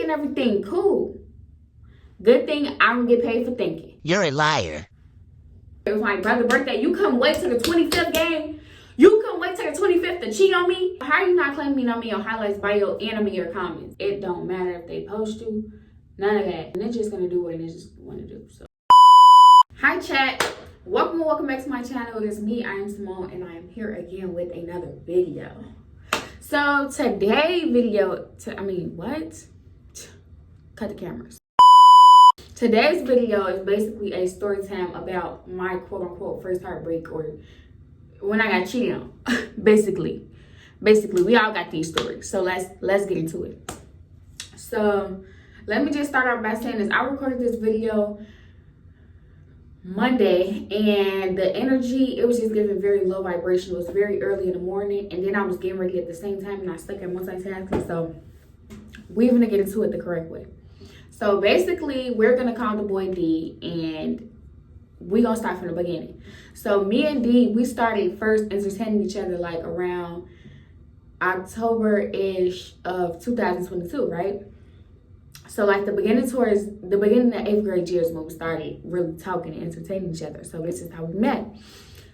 and everything, cool. Good thing I don't get paid for thinking. You're a liar. It was my brother's birthday. You couldn't wait till the 25th game? You couldn't wait till the 25th to cheat on me? How are you not claiming me on your highlights, bio, and on your comments? It don't matter if they post you. None of that. And they're just going to do what they just want to do. So, hi, chat. Welcome back to my channel. It is me. I am Simone, and I am here again with another video. So, today's video... Cut the cameras. Today's video is basically a story time about my quote-unquote first heartbreak, or when I got cheated on. basically we all got these stories, so let's get into it. So let me just start out by saying this. I recorded this video Monday, and the energy, it was just giving very low vibration. It was very early in the morning, and then I was getting ready at the same time, and I stuck at multitasking. So we're gonna get into it the correct way. So basically, we're gonna call the boy D, and we gonna start from the beginning. So me and D, we started first entertaining each other like around October-ish of 2022, right? So like towards the beginning of 8th grade years when we started really talking and entertaining each other. So this is how we met.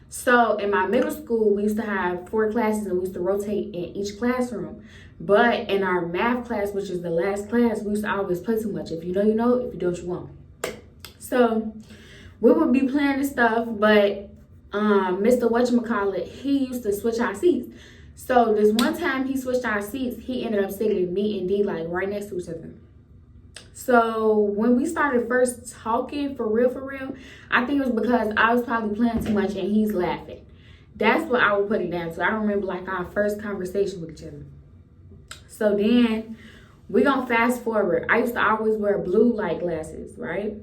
So in my middle school, we used to have 4 classes, and we used to rotate in each classroom. But in our math class, which is the last class, we used to always play too much. If you know, you know. If you don't, you won't. So we would be playing and stuff, but Mr. Whatchamacallit, he used to switch our seats. So this one time he switched our seats, he ended up sitting me and D like right next to each other. So when we started first talking for real, I think it was because I was probably playing too much and he's laughing. That's what I would put it down to. I don't remember like our first conversation with each other. So then we gonna fast forward. I used to always wear blue light glasses, right?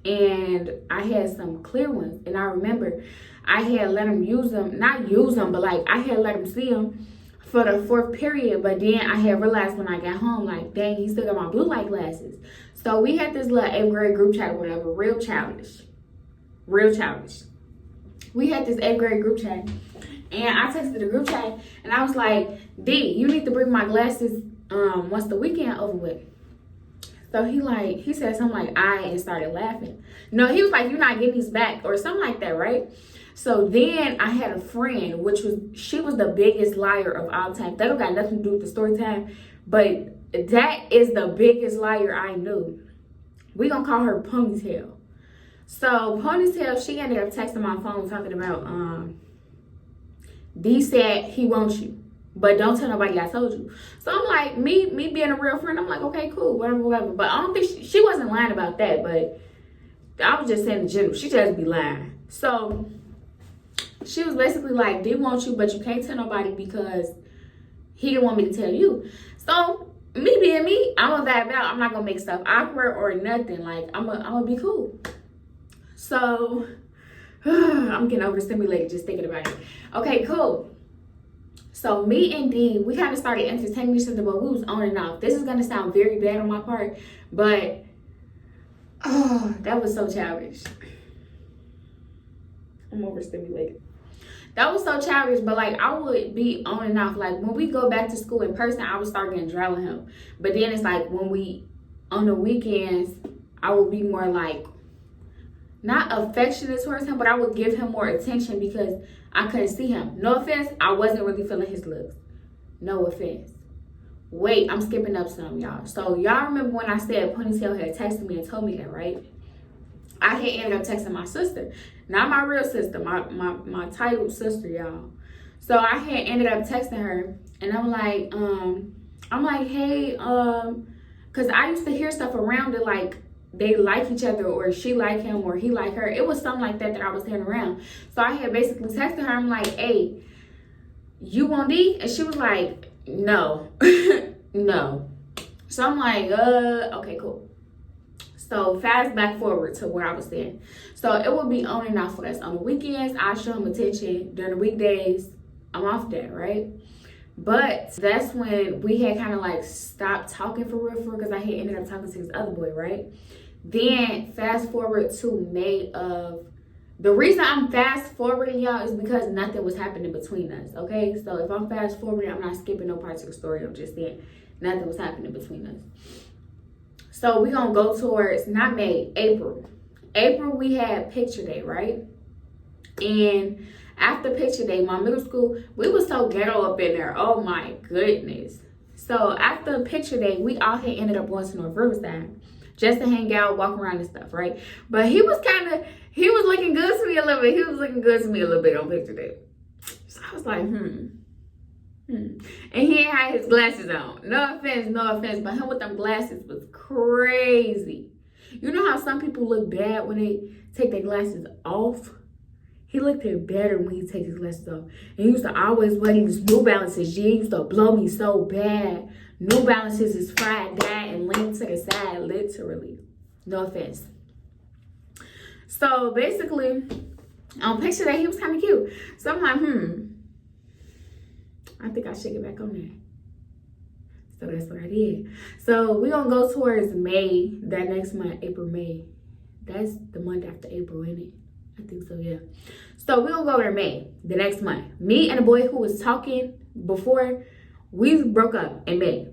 And I had some clear ones, and I remember I had let him use them, not use them, but like I had let him see them for the 4th period. But then I had realized when I got home, like, dang, he still got my blue light glasses. So we had this little 8th grade group chat or whatever, real childish. We had this 8th grade group chat, and I texted the group chat, and I was like, D, you need to bring my glasses once the weekend over with. So he said something like, and started laughing. No, he was like, you're not getting these back, or something like that, right? So then I had a friend, she was the biggest liar of all time. That don't got nothing to do with the story time, but that is the biggest liar I knew. We gonna call her Ponytail. So Ponytail, she ended up texting my phone talking about, D said he wants you, but don't tell nobody I told you. So I'm like, me being a real friend, I'm like, okay, cool, whatever. But I don't think she wasn't lying about that, but I was just saying in general, she just be lying. So she was basically like, D wants you, but you can't tell nobody because he didn't want me to tell you. So me being me, I'm gonna vibe out. I'm not gonna make stuff awkward or nothing. Like I'm gonna be cool. So I'm getting overstimulated just thinking about it. Okay, cool. So me and D, we kind of started entertaining each other, but we was on and off. This is gonna sound very bad on my part, but that was so childish. I'm overstimulated. That was so childish, but like I would be on and off. Like when we go back to school in person, I would start getting dry with him. But then it's like when we on the weekends, I would be more like not affectionate towards him, but I would give him more attention because I couldn't see him. No offense, I wasn't really feeling his looks. No offense. Wait, I'm skipping up some, y'all. So y'all remember when I said Ponytail had texted me and told me that, right? I had ended up texting my sister. Not my real sister, my titled sister, y'all. So I had ended up texting her, and I'm like, hey, because I used to hear stuff around it like they like each other, or she like him, or he like her. It was something like that I was hearing around. So I had basically texted her. I'm like, hey, you want D? And she was like, no, no. So I'm like, okay, cool. So fast back forward to where I was saying. So it would be on and off for us. On the weekends, I show him attention. During the weekdays, I'm off that, right? But that's when we had kind of like stopped talking for real, because I had ended up talking to this other boy, right? Then fast forward to May of, the reason I'm fast forwarding y'all is because nothing was happening between us, okay? So if I'm fast forwarding, I'm not skipping no parts of the story. I'm just saying nothing was happening between us. So we gonna go towards, not May, April. April, we had picture day, right? And after picture day, my middle school, we was so ghetto up in there. Oh my goodness. So after picture day, we all had ended up going to North Riverside just to hang out, walk around and stuff, right? But he was looking good to me a little bit. He was looking good to me a little bit on picture day. So I was like, And he ain't had his glasses on. No offense, but him with them glasses was crazy. You know how some people look bad when they take their glasses off? He looked better when he take his glasses off. And he used to always wear these New Balances. He used to blow me so bad. New Balances is fried, died, and leaned to the side, literally. No offense. So basically, on picture day, he was kind of cute. So I'm like, I think I should get back on there. So that's what I did. So we're going to go towards May, that next month, April, May. That's the month after April, isn't it? I think so, yeah. So we're going to go over to May, the next month. Me and the boy who was talking before, we broke up in May.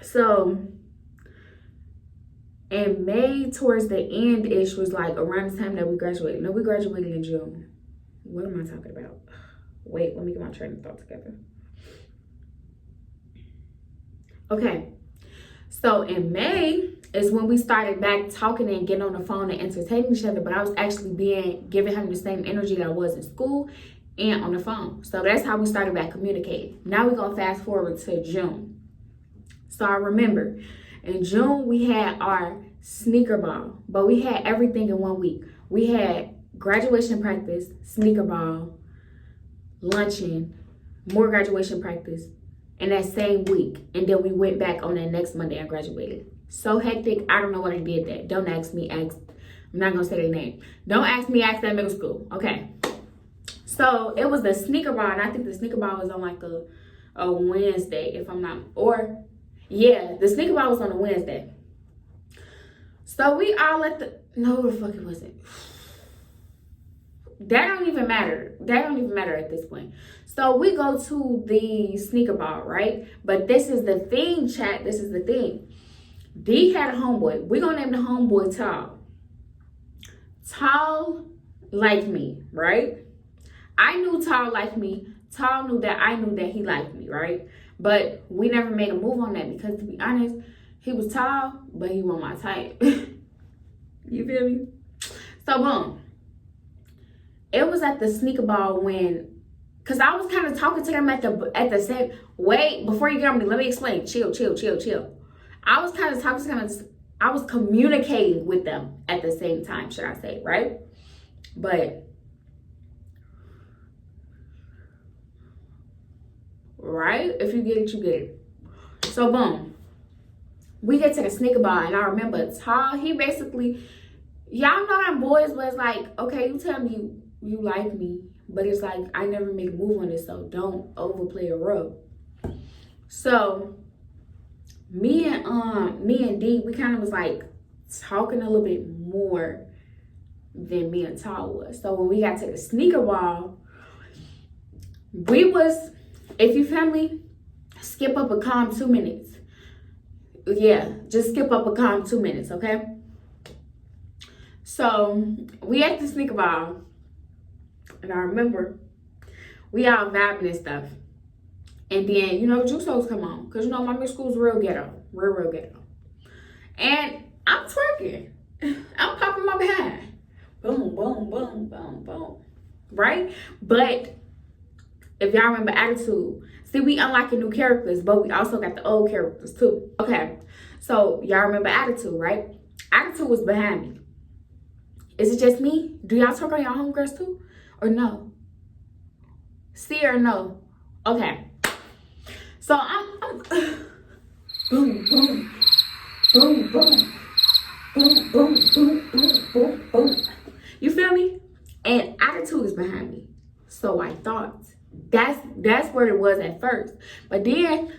So in May, towards the end-ish, was like around the time that we graduated. No, we graduated in June. What am I talking about? Wait, let me get my train of thought together. Okay. So in May is when we started back talking and getting on the phone and entertaining each other, but I was actually giving him the same energy that I was in school and on the phone. So that's how we started back communicating. Now we're going to fast forward to June. So I remember in June we had our sneaker ball, but we had everything in 1 week. We had graduation practice, sneaker ball, luncheon, more graduation practice in that same week. And then we went back on that next Monday and graduated. So hectic. I don't know what I did that. Don't ask me. I'm not going to say their name. Don't ask me. Ask that middle school. Okay. So it was the sneaker ball. And I think the sneaker ball was on like a Wednesday, if I'm not. Or, yeah, the sneaker ball was on a Wednesday. So we all no, the fuck it wasn't. That don't even matter. That don't even matter at this point. So we go to the sneaker ball, right? But this is the thing, chat. This is the thing. D had a homeboy. We're going to name the homeboy Tall. Tall liked me, right? I knew Tall liked me. Tall knew that I knew that he liked me, right? But we never made a move on that because, to be honest, he was tall, but he wasn't my type. You feel me? So, boom. It was at the sneaker ball when, because I was kind of talking to them at the same, wait, before you get on me, let me explain. Chill. I was kind of talking to them, I was communicating with them at the same time, should I say, right? But, right? If you get it, you get it. So, boom. We get to the sneaker ball, and I remember Tall, he basically, y'all know them boys was like, okay, you tell me you like me, but it's like I never make a move on this, so don't overplay a role. So me and D, we kind of was like talking a little bit more than me and Tall was. So when we got to the sneaker ball, we was, if you feel me, skip up a calm 2 minutes. Yeah, just skip up a calm 2 minutes, okay? So we at the sneaker ball. And I remember we all vibing and stuff. And then, you know, juice hoes come on. Because, you know, my middle school's real ghetto. Real ghetto. And I'm twerking. I'm popping my behind. Boom, boom, boom, boom, boom. Right? But if y'all remember Attitude, see, we unlocking new characters, but we also got the old characters too. Okay. So y'all remember Attitude, right? Attitude was behind me. Is it just me? Do y'all twerk on y'all homegirls too? Or no? See or no? Okay. So I'm boom, boom, boom, boom, boom, boom, boom, boom, boom. You feel me? And Attitude is behind me. So I thought that's where it was at first. But then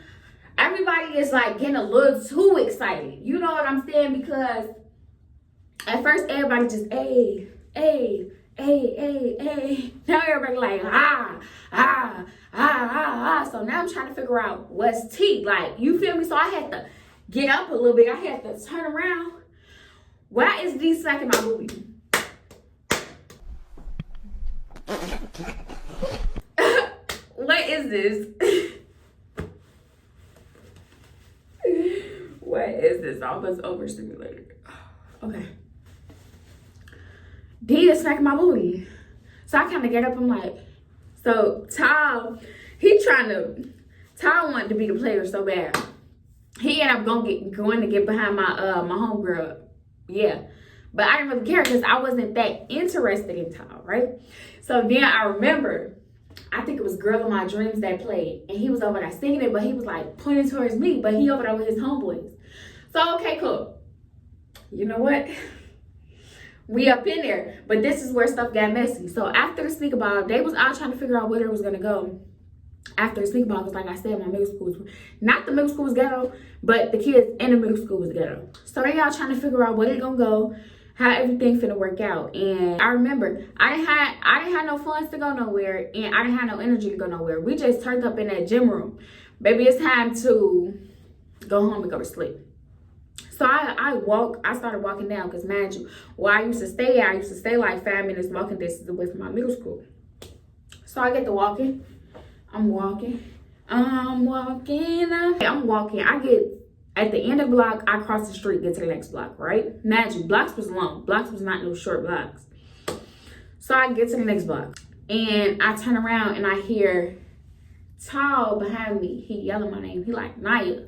everybody is like getting a little too excited. You know what I'm saying? Because at first everybody just hey. Now everybody like, So now I'm trying to figure out what's T. Like, you feel me? So I had to get up a little bit. I had to turn around. Why is D smacking my booty? What is this? What is this? I was overstimulated. Okay. D is smacking my booty. So I kind of get up. I'm like, so Tal wanted to be the player so bad. He ended up going to get behind my homegirl. Yeah. But I didn't really care because I wasn't that interested in Tal, right? So then I remember, I think it was Girl in My Dreams that played. And he was over there singing it, but he was like pointing towards me. But he over there with his homeboys. So, okay, cool. You know what? We up in there. But this is where stuff got messy. So after the sneaker ball, they was all trying to figure out where it was going to go. After the sneaker ball, because like I said, my middle school was, not the middle school was ghetto, but the kids in the middle school was ghetto. So they all trying to figure out where it going to go, how everything finna work out. And I remember, I didn't have no funds to go nowhere, and I didn't have no energy to go nowhere. We just turned up in that gym room. Baby, it's time to go home and go to sleep. So I started walking down, because mind you, where I used to stay like 5 minutes walking distance away from my middle school. So I get to walking. I'm walking. I get at the end of the block, I cross the street, get to the next block, right? Mind you, blocks was long. Blocks was not no short blocks. So I get to the next block, and I turn around and I hear Tal behind me. He yelling my name. He like, Naya.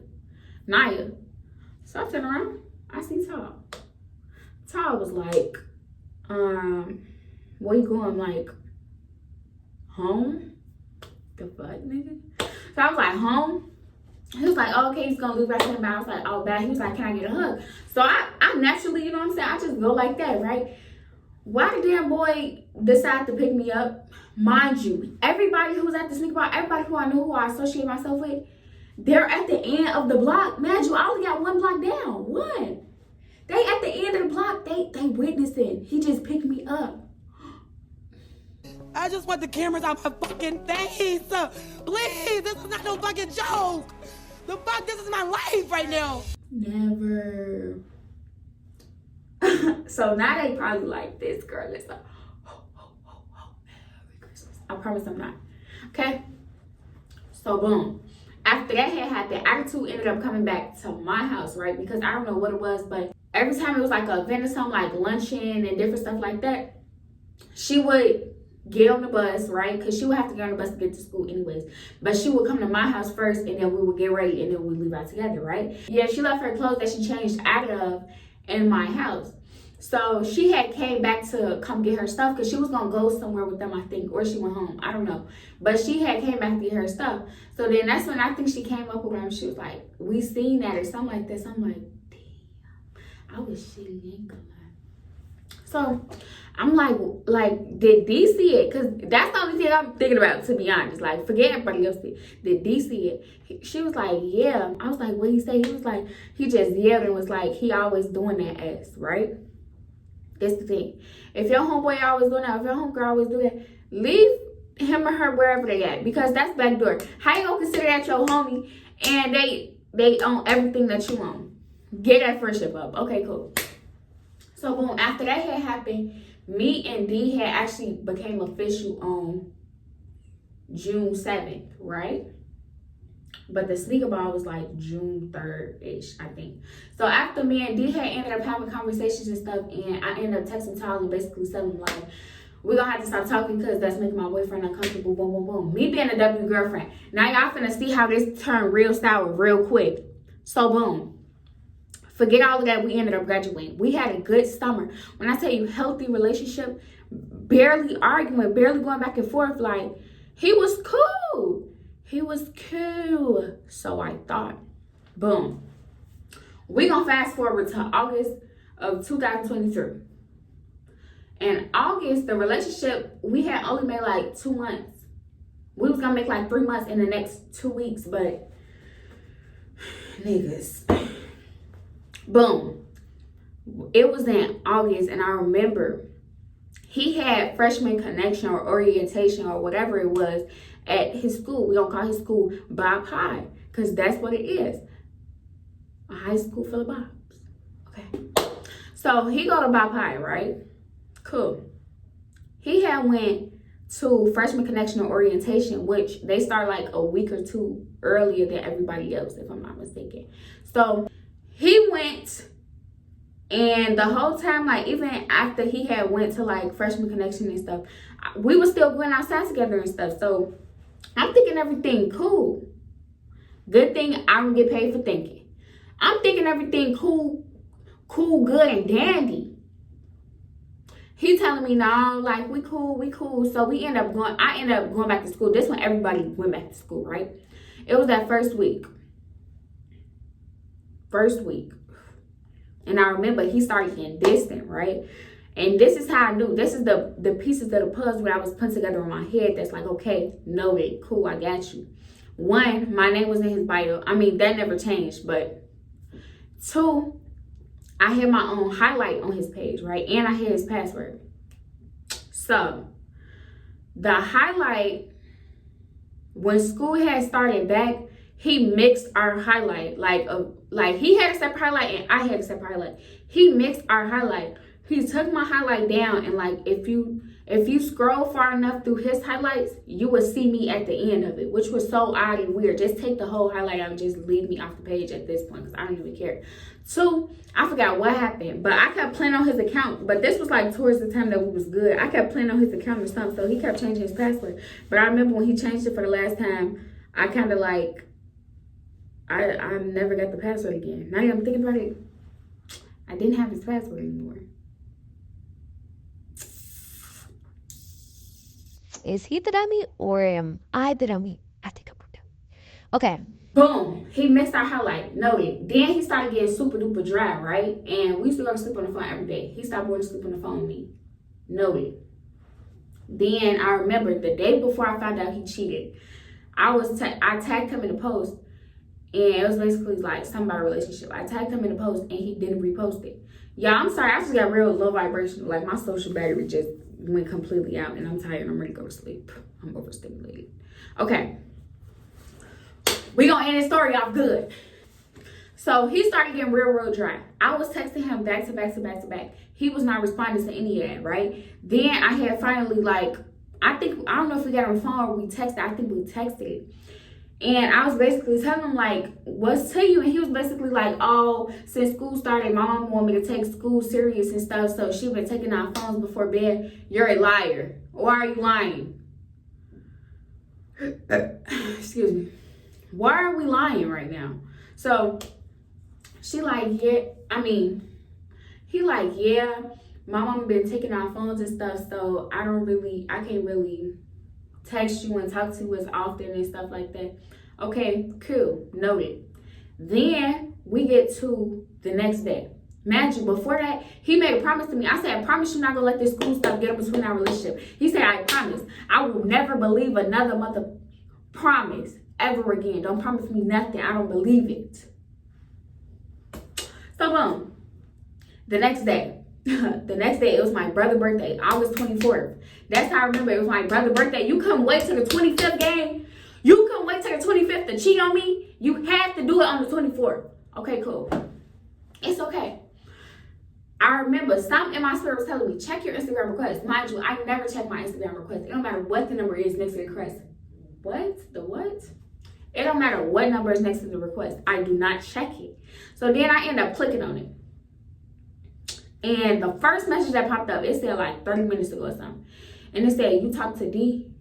So I turn around, I see Tal. Tal was like, where you going? I'm like, home? The fuck, nigga? So I was like, home? He was like, oh, okay, he's gonna leave right there. But I was like, oh, bad. He was like, can I get a hug? So I naturally, you know what I'm saying? I just go like that, right? Why the damn boy decided to pick me up? Mind you, everybody who was at the sneaker bar, everybody who I knew, who I associate myself with, they're at the end of the block. Man, you, I only got one block down. One. They at the end of the block. They witnessing. He just picked me up. I just want the cameras out my fucking face. Please, this is not no fucking joke. The fuck, this is my life right now. Never. So now they probably like, this girl is like, Merry Christmas. I promise I'm not. Okay? So boom. After that had happened, attitude ended up coming back to my house, right? Because I don't know what it was, but every time it was like an event or something, like luncheon and different stuff like that, she would get on the bus, right? Because she would have to get on the bus to get to school anyways. But she would come to my house first, and then we would get ready, and then we'd leave out together, right? Yeah, she left her clothes that she changed out of in my house. So she had came back to come get her stuff, because she was going to go somewhere with them, I think, or she went home. I don't know. But she had came back to get her stuff. So then that's when I think she came up with her, and she was like, we seen that or something like that. So I'm like, damn, I was shitty, ain't gonna lie. So I'm like, did D see it? Because that's the only thing I'm thinking about, to be honest. Like, forget everybody else. Did D see it? She was like, yeah. I was like, what did he say? He was like, he just yelled and was like, he always doing that ass, right? That's the thing. If your homeboy always doing that, if your homegirl always do that, leave him or her wherever they at, because that's backdoor. How you gonna consider that your homie and they own everything that you own? Get that friendship up. Okay, cool. So boom, after that had happened, me and D had actually became official on June 7th, right? But the sneaker ball was like June 3rd-ish, I think. So after me and D had ended up having conversations and stuff, and I ended up texting Tyler and basically telling him, like, we're gonna have to stop talking because that's making my boyfriend uncomfortable, boom, boom, boom. Me being a W girlfriend. Now y'all finna see how this turned real sour real quick. So boom. Forget all of that, we ended up graduating. We had a good summer. When I tell you healthy relationship, barely arguing, barely going back and forth, like, he was cool. He was cool. So I thought. Boom. We gonna fast forward to August of 2023. In August, the relationship, we had only made like 2 months. We was gonna make like 3 months in the next 2 weeks, but niggas. Boom. It was in August, and I remember he had freshman connection or orientation or whatever it was at his school. We don't call his school Bob High, because that's what it is. A high school full of Bobs. Okay. So he go to Bob High, right? Cool. He had went to freshman connection or orientation, which they start like a week or two earlier than everybody else, if I'm not mistaken. So he went, and the whole time, like even after he had went to like freshman connection and stuff, we were still going outside together and stuff. So I'm thinking everything cool. Good thing I don't get paid for thinking. I'm thinking everything cool, good and dandy. He telling me, no, like we cool. So I end up going back to school. This when everybody went back to school, right? It was that first week. And I remember he started getting distant, right? And this is how I knew. This is the pieces of the puzzle that I was putting together in my head that's like, okay, noted, cool, I got you. One, my name was in his bio. I mean, that never changed. But two, I had my own highlight on his page, right? And I had his password. So the highlight, when school had started back, he mixed our highlight. Like he had a separate highlight and I had a separate highlight. He mixed our highlight. He took my highlight down, and like if you scroll far enough through his highlights, you would see me at the end of it, which was so odd and weird. Just take the whole highlight out and just leave me off the page at this point, because I don't even care. Two, I forgot what happened, but I kept playing on his account. But this was like towards the time that we was good. I kept playing on his account or something, so he kept changing his password. But I remember when he changed it for the last time, I kind of like, I never got the password again. Now that I'm thinking about it, I didn't have his password anymore. Is he the dummy or am I the dummy? I think I'm the dummy. Okay. Boom. He mixed our highlight. Noted. Then he started getting super duper dry, right? And we used to go to sleep on the phone every day. He stopped going to sleep on the phone with me. Noted. Then I remember the day before I found out he cheated, I tagged him in the post, and it was basically like something about a relationship. I tagged him in the post and he didn't repost it. Y'all, I'm sorry. I just got real low vibration. Like my social battery just went completely out and I'm tired. I'm ready to go to sleep. I'm overstimulated. Okay. We gonna end this story off good. So he started getting real dry. I was texting him back to back. He was not responding to any of that, right? Then I had finally I don't know if we got on the phone or we texted. I think we texted. And I was basically telling him, like, what's to you? And he was basically like, oh, since school started, my mom wanted me to take school serious and stuff. So she been taking our phones before bed. You're a liar. Why are you lying? Excuse me. Why are we lying right now? So she like, yeah. He like, yeah, my mom been taking our phones and stuff. So I can't really text you and talk to you as often and stuff like that. Okay, cool, noted. Then we get to the next day. Imagine, before that, he made a promise to me. I said, I promise you're not gonna let this school stuff get in between our relationship. He said, I promise. I will never believe another mother promise ever again. Don't promise me nothing. I don't believe it. So boom. The next day, it was my brother's birthday, August 24th. That's how I remember it was my brother's birthday. You couldn't wait till the 25th game. You couldn't wait till the 25th to cheat on me. You had to do it on the 24th. Okay, cool. It's okay. I remember something in my spirit was telling me, check your Instagram request. Mind you, I never check my Instagram request. It don't matter what the number is next to the request. What? The what? It don't matter what number is next to the request. I do not check it. So then I end up clicking on it. And the first message that popped up, it said like 30 minutes ago or something. And it said, you talked to D?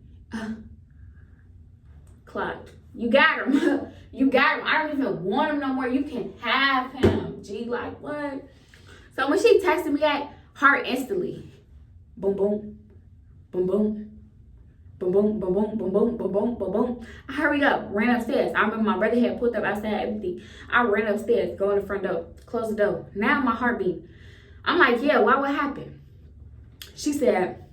Clock. You got him. You got him. I don't even want him no more. You can have him. G, like what? So when she texted me that, heart instantly. Boom, boom. Boom, boom. Boom, boom, boom, boom, boom, boom, boom, boom, boom, boom. I hurried up, ran upstairs. I remember my brother had pulled up outside everything. I ran upstairs, go in the front door, close the door. Now my heart beat. I'm like, yeah, why, what happened? She said,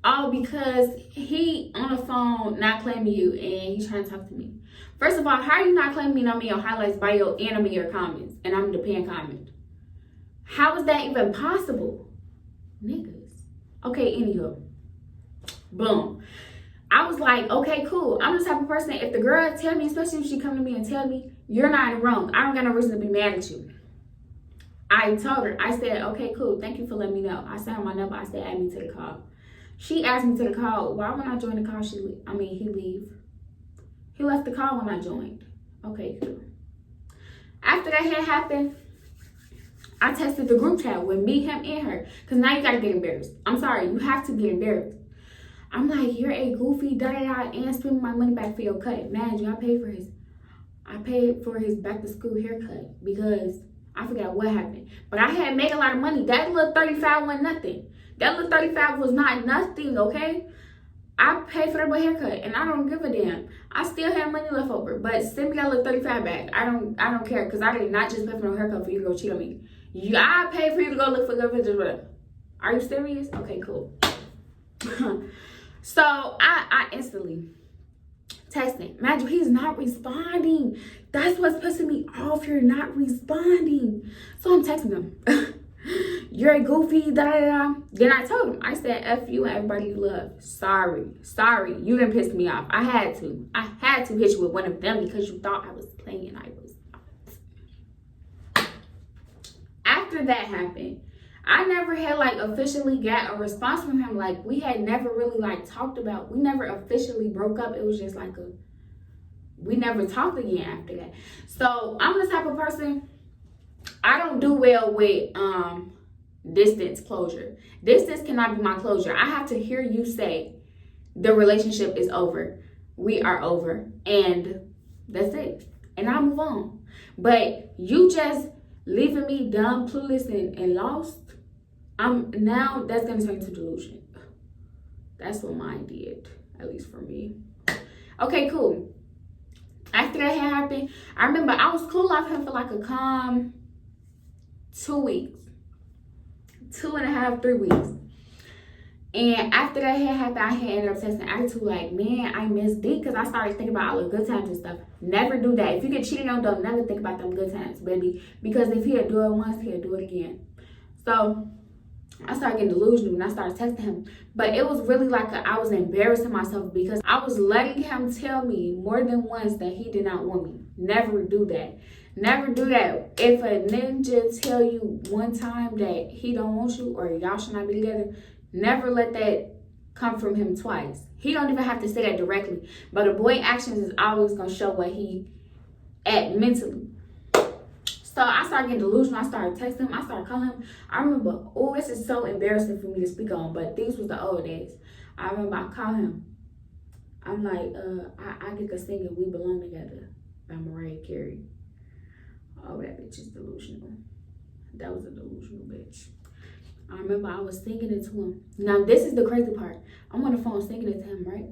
oh, because he on the phone not claiming you and he's trying to talk to me. First of all, how are you not claiming me and I'm in your highlights, bio, and I'm in your comments, and I'm the pinned comment? How is that even possible? Niggas. Okay, anywho. Boom. I was like, okay, cool. I'm the type of person, if the girl tell me, especially if she come to me and tell me, you're not wrong. I don't got no reason to be mad at you. I told her, I said, okay, cool. Thank you for letting me know. I sent her my number. I said, add me to the call. She asked me to the call. Why when I joined the call, he leave? He left the call when I joined. Okay, cool. After that had happened, I texted the group chat with me, him, and her. Because now you got to get embarrassed. I'm sorry. You have to get embarrassed. I'm like, you're a goofy, da-da-da, and spending my money back for your cut. Man, I paid for his back to school haircut because I forgot what happened. But I had made a lot of money. That little 35 wasn't nothing. That little 35 was not nothing, okay? I paid for that boy haircut and I don't give a damn. I still have money left over, but send me that little 35 back. I don't care because I did not just pay for no haircut for you to go cheat on me. I paid for you to go look for girlfriends. Are you serious? Okay, cool. So I instantly texting. Imagine he's not responding. That's what's pissing me off. You're not responding. So I'm texting him. You're a goofy, da da da. Then I told him, I said, F you and everybody you love. Sorry. You didn't piss me off. I had to hit you with one of them because you thought I was playing. I was not. After that happened, I never had like officially got a response from him. Like we had never really like talked about, we never officially broke up. It was just like we never talked again after that. So I'm the type of person, I don't do well with distance closure. Distance cannot be my closure. I have to hear you say the relationship is over. We are over. And that's it. And I move on. But you just leaving me dumb, clueless, and lost. Now that's gonna turn into delusion. That's what mine did, at least for me. Okay, cool. After that had happened, I remember I was cool off him for like a calm 2 weeks. 2.5, 3 weeks. And after that had happened, I had ended up texting attitude like, man, I miss D, because I started thinking about all the good times and stuff. Never do that. If you get cheated on, don't never think about them good times, baby. Because if he'll do it once, he'll do it again. So I started getting delusional and I started texting him. But it was really like I was embarrassing myself because I was letting him tell me more than once that he did not want me. Never do that. Never do that. If a ninja tell you one time that he don't want you or y'all should not be together, never let that come from him twice. He don't even have to say that directly. But a boy actions is always going to show what he at mentally. So I started getting delusional. I started texting him. I started calling him. I remember, oh, this is so embarrassing for me to speak on, but these was the old days. I remember I called him. I'm like, I get the singing We Belong Together by Mariah Carey. Oh, that bitch is delusional. That was a delusional bitch. I remember I was singing it to him. Now, this is the crazy part. I'm on the phone singing it to him, right?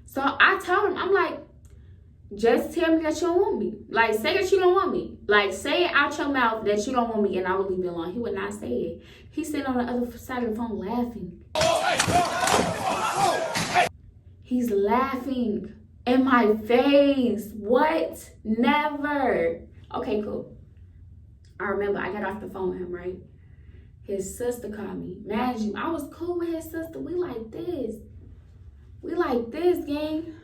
So I told him, I'm like, just tell me that you don't want me. Like, say that you don't want me. Like, say it out your mouth that you don't want me and I will leave you alone. He would not say it. He's sitting on the other side of the phone laughing. He's laughing in my face. What? Never. Okay, cool. I remember I got off the phone with him, right? His sister called me. Imagine, I was cool with his sister. We like this. We like this, gang.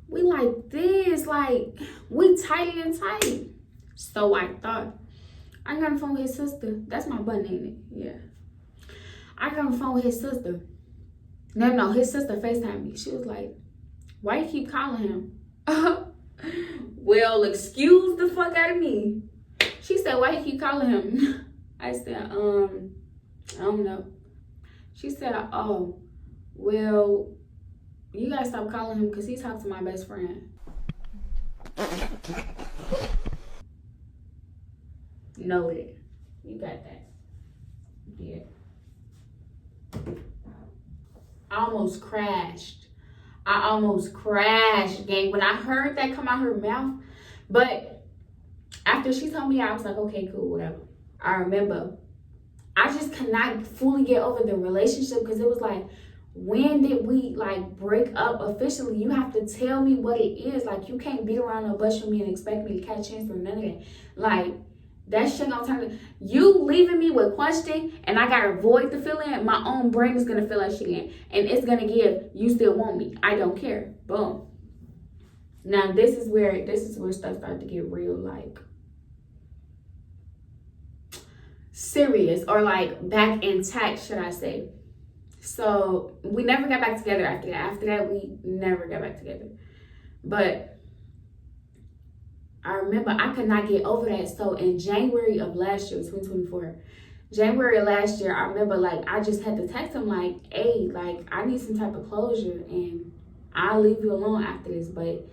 We like this. Like, we tight and tight. So I thought. I got on the phone with his sister. That's my button, ain't it? Yeah. I got on the phone with his sister. No, his sister FaceTimed me. She was like, why you keep calling him? Well, excuse the fuck out of me. She said, why you keep calling him? I said, I don't know. She said, oh, well, you gotta stop calling him because he talked to my best friend. Noted. You got that. Yeah. I almost crashed, gang, when I heard that come out her mouth. But after she told me, I was like, okay, cool, whatever. I remember I just could not fully get over the relationship because it was like, when did we like break up officially? You have to tell me what it is. Like, you can't beat around the bush with me and expect me to catch hands for none of that. Like, that shit gonna turn to you leaving me with question and I gotta avoid the feeling. My own brain is gonna feel that shit again. And it's gonna give, you still want me. I don't care. Boom. Now this is where stuff started to get real, like serious, or like back intact, should I say. So we never got back together after that. After that, we never got back together. But I remember I could not get over that. So in January of last year, 2024, January of last year, I remember like I just had to text him like, hey, like I need some type of closure and I'll leave you alone after this, but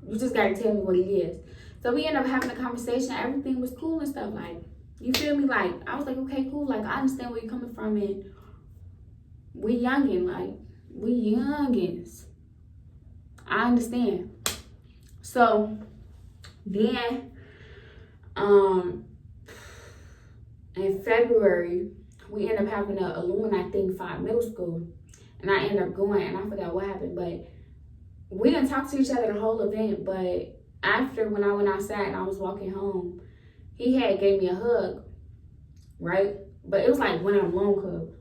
you just gotta tell me what it is. So we ended up having a conversation. Everything was cool and stuff. Like, you feel me? Like, I was like, okay, cool. Like, I understand where you're coming from, and we youngin', like, we youngins. I understand. So then, in February, we ended up having a alumni thing for our middle school, and I ended up going, and I forgot what happened, but we didn't talk to each other the whole event. But after, when I went outside and I was walking home, he had gave me a hug, right? But it was like one of them long hugs.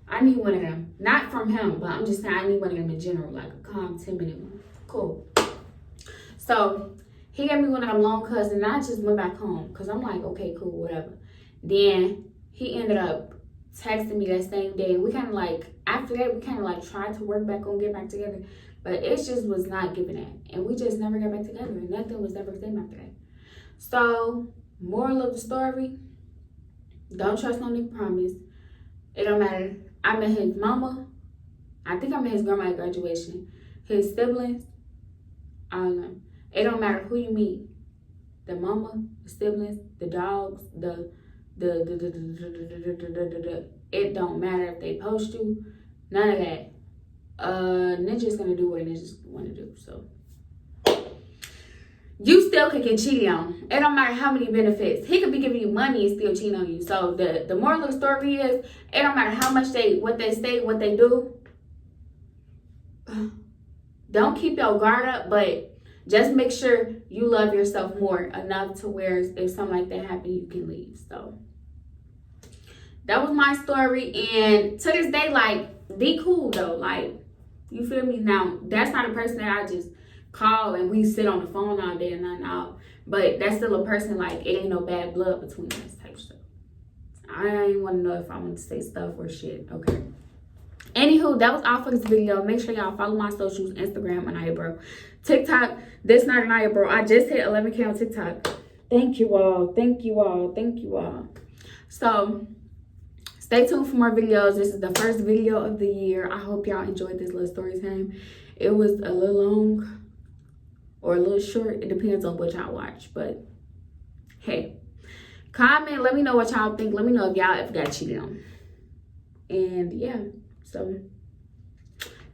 I need one of them. Not from him, but I'm just saying I need one of them in general, like a calm, 10-minute one. Cool. So he gave me one of them long hugs, and I just went back home because I'm like, okay, cool, whatever. Then he ended up texting me that same day, and we kind of like, after that, we kind of like tried to work back on, get back together, but it just was not giving that, and we just never got back together, and nothing was ever the same after that. So, moral of the story, don't trust no nigga promise. It don't matter. I met his mama. I think I met his grandma at graduation. His siblings, I don't know. It don't matter who you meet. The mama, the siblings, the dogs, it don't matter if they post you. None of that. Ninja's gonna do what ninjas want to do. So you still could get cheated on. It don't matter how many benefits. He could be giving you money and still cheating on you. So the moral of the story is, it don't matter how much what they say, what they do. Don't keep your guard up, but just make sure you love yourself more enough to where if something like that happens, you can leave. So that was my story. And to this day, like, be cool though. Like, you feel me? Now, that's not a person that I just call and we sit on the phone all day and nothing out. But that's still a person, like, it ain't no bad blood between us type stuff. I ain't want to know if I want to say stuff or shit. Okay. Anywho, that was all for this video. Make sure y'all follow my socials, Instagram, aniyahhbro. TikTok, this not aniyahhbro. I just hit 11K on TikTok. Thank you all. Thank you all. Thank you all. So, stay tuned for more videos. This is the first video of the year. I hope y'all enjoyed this little story time. It was a little long or a little short. It depends on what y'all watch. But, hey, comment. Let me know what y'all think. Let me know if y'all ever got cheated on. And, yeah. So,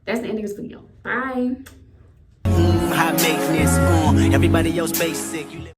that's the end of this video. Bye. High maintenance, everybody else basic.